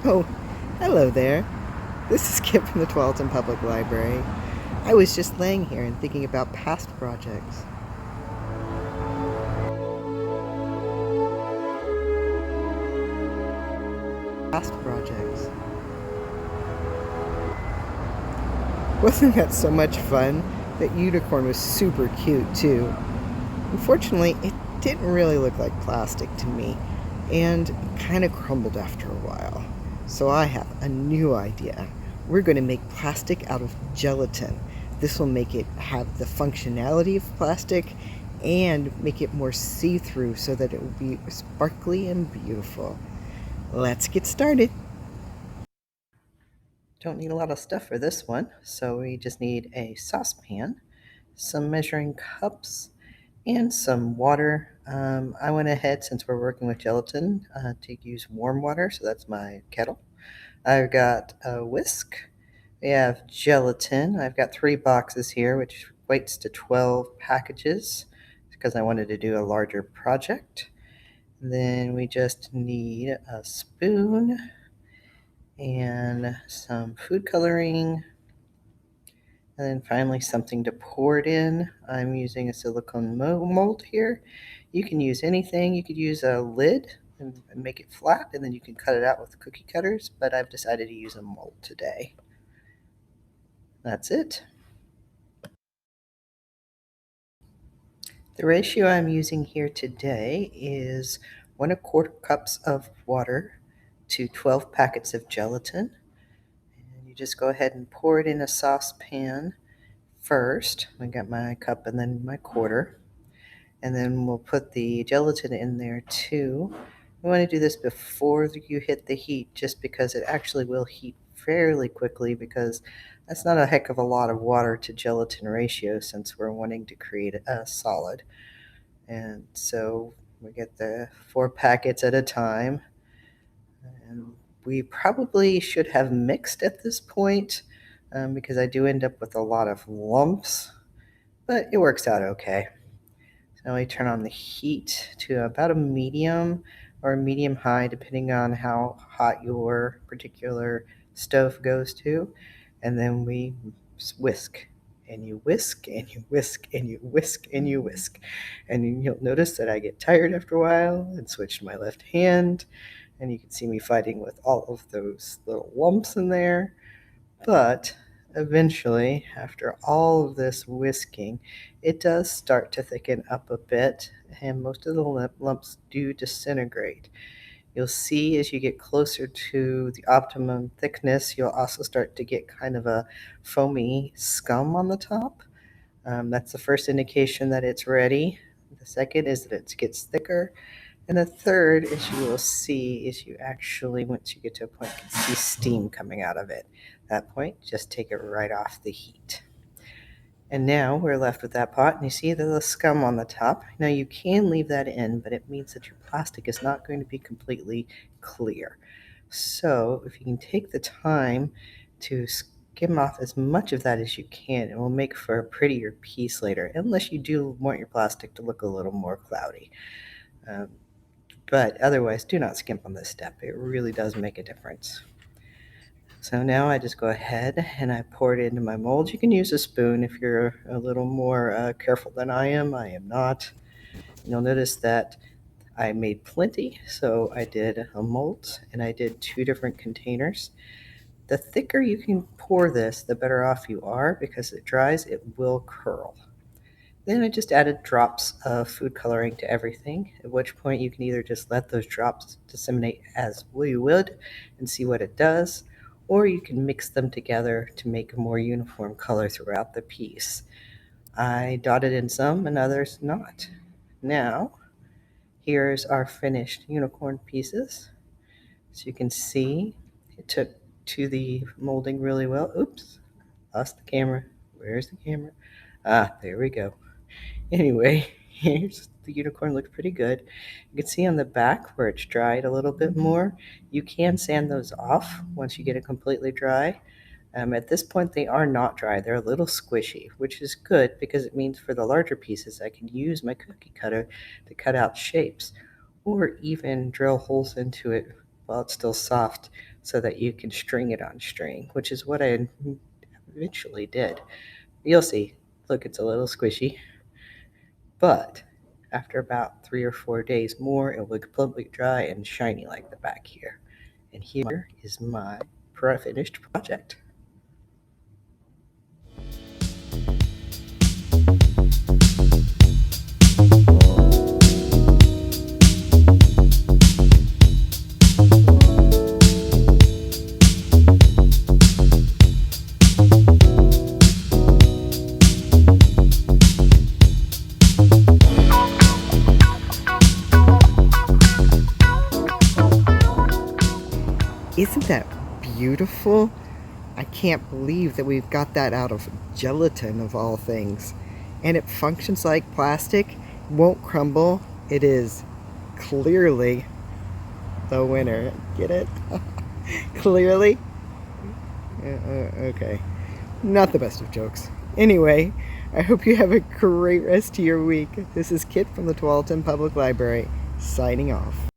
Oh, hello there. This is Kip from the Tualatin Public Library. I was just laying here and thinking about past projects. Past projects. Wasn't that so much fun? That unicorn was super cute, too. Unfortunately, it didn't really look like plastic to me and kind of crumbled after a while. So I have a new idea. We're going to make plastic out of gelatin. This will make it have the functionality of plastic and make it more see-through so that it will be sparkly and beautiful. Let's get started. Don't need a lot of stuff for this one, so we just need a saucepan, some measuring cups, and some water. I went ahead, since we're working with gelatin, to use warm water, so that's my kettle. I've got a whisk. We have gelatin. I've got 3 boxes here, which equates to 12 packages because I wanted to do a larger project. Then we just need a spoon and some food coloring, and then finally something to pour it in. I'm using a silicone mold here. You can use anything. You could use a lid and make it flat, and then you can cut it out with cookie cutters, but I've decided to use a mold today. That's it. The ratio I'm using here today is 1 1/4 cups of water to 12 packets of gelatin. And you just go ahead and pour it in a saucepan first. I got my cup and then my quarter. And then we'll put the gelatin in there too. You want to do this before you hit the heat just because it actually will heat fairly quickly, because that's not a heck of a lot of water to gelatin ratio since we're wanting to create a solid. And so we get the 4 packets at a time. And we probably should have mixed at this point, because I do end up with a lot of lumps, but it works out okay. So we turn on the heat to about a medium or medium high, depending on how hot your particular stove goes to. And then we whisk. And you whisk and you whisk and you whisk and you whisk. And you'll notice that I get tired after a while and switch to my left hand. And you can see me fighting with all of those little lumps in there. But eventually, after all of this whisking, it does start to thicken up a bit, and most of the lumps do disintegrate. You'll see as you get closer to the optimum thickness, you'll also start to get kind of a foamy scum on the top. That's the first indication that it's ready. The second is that it gets thicker. And the third, as you will see, is you actually, once you get to a point, can see steam coming out of it. At that point, just take it right off the heat. And now we're left with that pot, and you see the scum on the top. Now you can leave that in, but it means that your plastic is not going to be completely clear. So if you can take the time to skim off as much of that as you can, it will make for a prettier piece later, unless you do want your plastic to look a little more cloudy. Um, but otherwise, do not skimp on this step. It really does make a difference. So now I just go ahead and I pour it into my mold. You can use a spoon if you're a little more careful than I am. I am not. You'll notice that I made plenty, so I did a mold and I did 2 different containers. The thicker you can pour this, the better off you are, because it dries, it will curl. Then I just added drops of food coloring to everything, at which point you can either just let those drops disseminate as you would and see what it does, or you can mix them together to make a more uniform color throughout the piece. I dotted in some and others not. Now, here's our finished unicorn pieces. So you can see it took to the molding really well. Oops, lost the camera. Where's the camera? Ah, there we go. Anyway, here's the unicorn. Looks pretty good. You can see on the back where it's dried a little bit more. You can sand those off once you get it completely dry. At this point, they are not dry. They're a little squishy, which is good because it means for the larger pieces, I can use my cookie cutter to cut out shapes or even drill holes into it while it's still soft so that you can string it on string, which is what I eventually did. You'll see. Look, it's a little squishy, but after about 3 or 4 days more, it will be completely dry and shiny like the back here. And here is my finished project. Isn't that beautiful? I can't believe that we've got that out of gelatin of all things. And it functions like plastic, won't crumble. It is clearly the winner. Get it? Clearly? Okay. Not the best of jokes. Anyway, I hope you have a great rest of your week. This is Kit from the Tualatin Public Library, signing off.